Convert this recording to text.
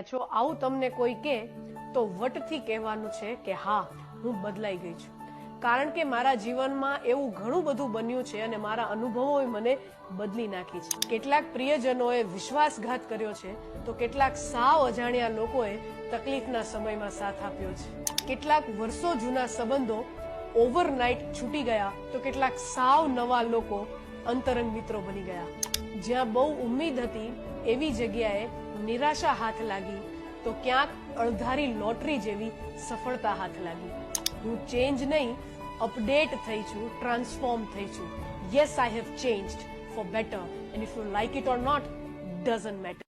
છો આવું તમને કોઈ કહે તો વટથી કહેવાનું છે કે હા હું બદલાઈ ગઈ છું, કારણ કે મારા જીવનમાં એવું ઘણું બધું બન્યું છે અને મારા અનુભવોએ મને બદલી નાખી છે. કેટલાક પ્રિયજનોએ વિશ્વાસઘાત કર્યો છે તો કેટલાક સાવ અજાણ્યા લોકોએ તકલીફના સમયમાં સાથ આપ્યો છે. કેટલાક વર્ષો જૂના સંબંધો ઓવરનાઇટ છૂટી ગયા તો કેટલાક સાવ નવા લોકો અંતરંગ મિત્રો બની ગયા. જ્યાં બહુ ઉમ્મીદ હતી એવી જગ્યાએ નિરાશા હાથ લાગી તો ક્યાંક અણધારી લોટરી જેવી સફળતા હાથ લાગી. હું ચેન્જ નહીં, અપડેટ થઈ છું, ટ્રાન્સફોર્મ થઈ છું. Yes, I have changed for better, and if you like it or not, doesn't matter.